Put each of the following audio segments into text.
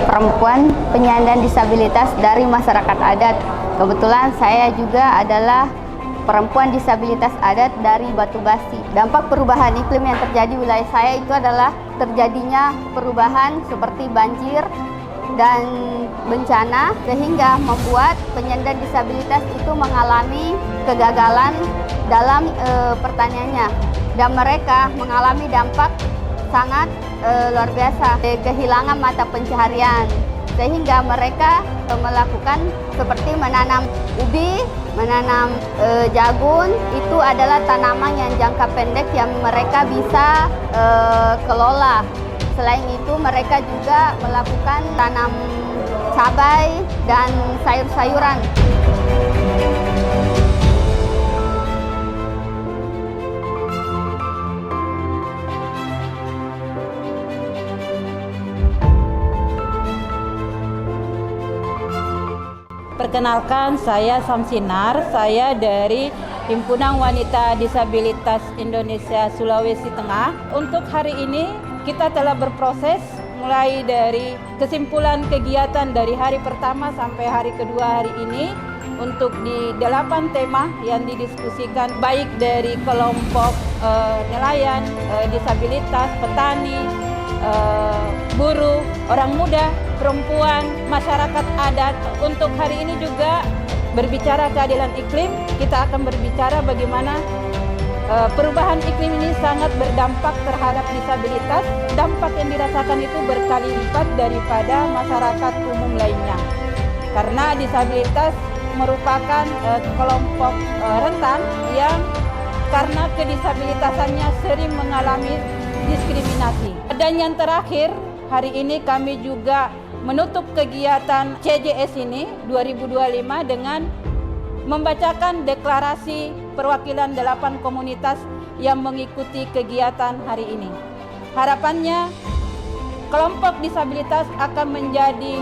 perempuan penyandang disabilitas dari masyarakat adat. Kebetulan saya juga adalah perempuan disabilitas adat dari Batu Basi. Dampak perubahan iklim yang terjadi di wilayah saya itu adalah terjadinya perubahan seperti banjir dan bencana, sehingga membuat penyandang disabilitas itu mengalami kegagalan dalam pertaniannya, dan mereka mengalami dampak sangat luar biasa, kehilangan mata pencaharian, sehingga mereka melakukan seperti menanam ubi, menanam jagung. Itu adalah tanaman yang jangka pendek yang mereka bisa kelola. Selain itu mereka juga melakukan tanam cabai dan sayur-sayuran. Perkenalkan, saya Samsinar, saya dari Himpunan Wanita Disabilitas Indonesia Sulawesi Tengah. Untuk hari ini kita telah berproses mulai dari kesimpulan kegiatan dari hari pertama sampai hari kedua hari ini untuk di 8 tema yang didiskusikan, baik dari kelompok nelayan, disabilitas, petani, buruh, orang muda, perempuan, masyarakat adat. Untuk hari ini juga berbicara keadilan iklim, kita akan berbicara bagaimana perubahan iklim ini sangat berdampak terhadap disabilitas. Dampak yang dirasakan itu berkali lipat daripada masyarakat umum lainnya. Karena disabilitas merupakan kelompok rentan yang karena kedisabilitasannya sering mengalami diskriminasi. Dan yang terakhir, hari ini kami juga menutup kegiatan CJS ini 2025 dengan membacakan deklarasi perwakilan 8 komunitas yang mengikuti kegiatan hari ini. Harapannya kelompok disabilitas akan menjadi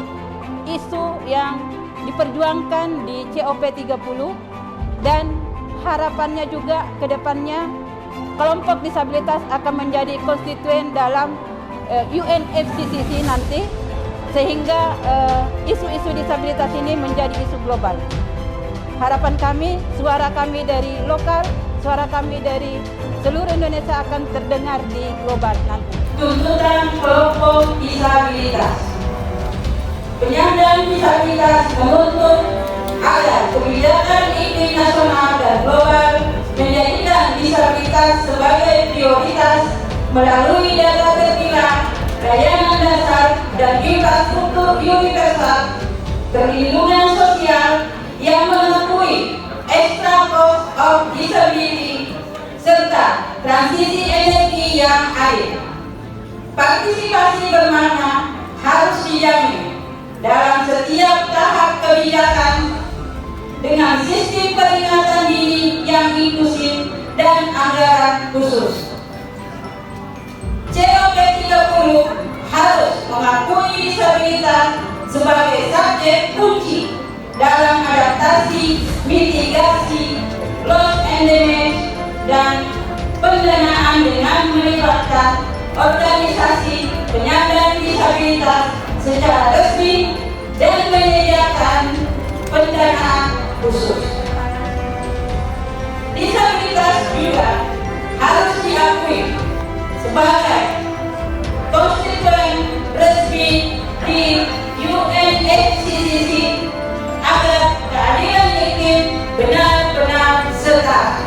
isu yang diperjuangkan di COP30, dan harapannya juga ke depannya kelompok disabilitas akan menjadi konstituen dalam UNFCCC nanti, sehingga isu-isu disabilitas ini menjadi isu global. Harapan kami, suara kami dari lokal, suara kami dari seluruh Indonesia akan terdengar di global nanti. Tuntutan kelompok disabilitas. Penyandang disabilitas menuntut agar kebijakan iklim nasional dan global menjadikan disabilitas sebagai prioritas melalui data terpilah, layanan dasar, dan infrastruktur universal, perlindungan sosial yang mengakui extra cost of disability, serta transisi energi yang adil. Partisipasi bermakna harus dijamin dalam setiap tahap kebijakan dengan sistem peringatan dini yang inklusif dan anggaran khusus. COP30 harus mengakui disabilitas sebagai subjek kunci dalam adaptasi, mitigasi, loss and damage, dan pendanaan dengan melibatkan organisasi penyandang disabilitas secara resmi dan menyediakan pendanaan khusus. Disabilitas juga harus diakui sebagai konstituen resmi di UNFCCC agar keadilan iklim benar-benar setara.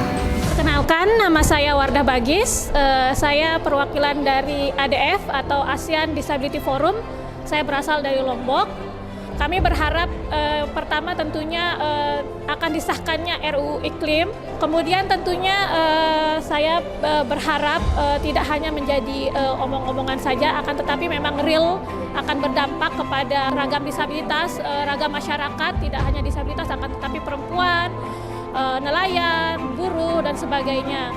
Perkenalkan, nama saya Wardah Bagis. Saya perwakilan dari ADF atau ASEAN Disability Forum. Saya berasal dari Lombok. Kami berharap pertama tentunya akan disahkannya RUU Iklim. Kemudian tentunya saya berharap tidak hanya menjadi omong-omongan saja, akan tetapi memang real akan berdampak kepada ragam disabilitas, ragam masyarakat, tidak hanya disabilitas akan tetapi perempuan, nelayan, buruh, dan sebagainya.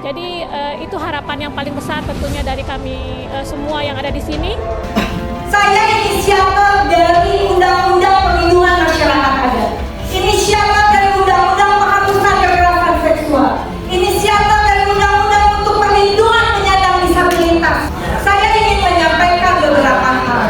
Jadi itu harapan yang paling besar tentunya dari kami semua yang ada di sini. Saya inisiator dari Undang-Undang Perlindungan Masyarakat Adat, inisiator dari Undang-Undang Penghapusan Kekerasan Seksual, inisiator dari Undang-Undang untuk Perlindungan Penyandang Disabilitas. Saya ingin menyampaikan beberapa hal.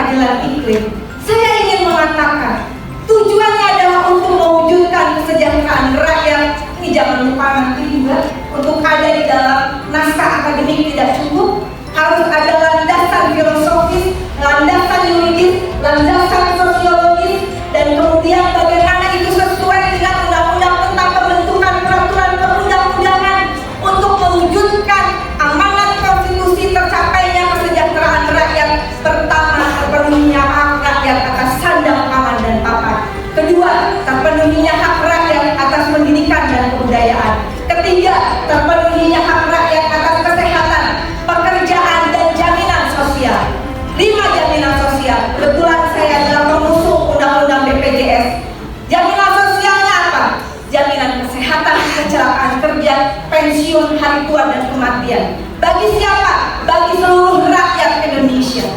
keadilan iklim. Saya ingin mengatakan, tujuannya adalah untuk mewujudkan kesejahteraan rakyat. Ini jangan lupa nanti juga untuk ada di dalam naskah akademik tidak cukup, harus ada landasan filosofis, landasan yuridis, landasan sosiologis, dan kemudian bagaimana itu sesuai dengan undang-undang tentang pembentukan peraturan perundang-undangan untuk mewujudkan amanat konstitusi tercapainya kesejahteraan rakyat. Pertama, terpenuhinya hak rakyat atas sandang, pangan, dan papan. Kedua, terpenuhinya hak rakyat atas pendidikan dan kebudayaan. Ketiga, terpenuhinya hak rakyat atas kesehatan, pekerjaan, dan jaminan sosial. 5 jaminan sosial. Kebetulan saya adalah pengusung undang-undang BPJS. Jaminan sosialnya apa? Jaminan kesehatan, kecelakaan kerja, pensiun, hari tua, dan kematian. Bagi siapa? Bagi seluruh rakyat Indonesia.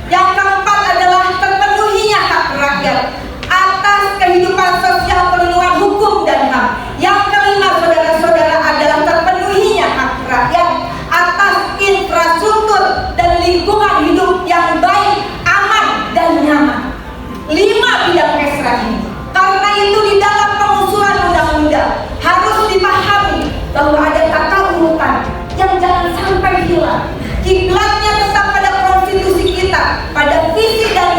Yang keempat adalah terpenuhinya hak rakyat atas kehidupan sosial, perlindungan hukum, dan HAM. Yang kelima, saudara-saudara, adalah terpenuhinya hak rakyat atas infrastruktur dan lingkungan hidup yang baik, aman, dan nyaman. 5 bidang ekstra ini. Karena itu di dalam pengusulan undang-undang harus dipahami bahwa ada tata urutan yang jangan sampai hilang. Kiblatnya tetap pada konstitusi kita, pada visi dan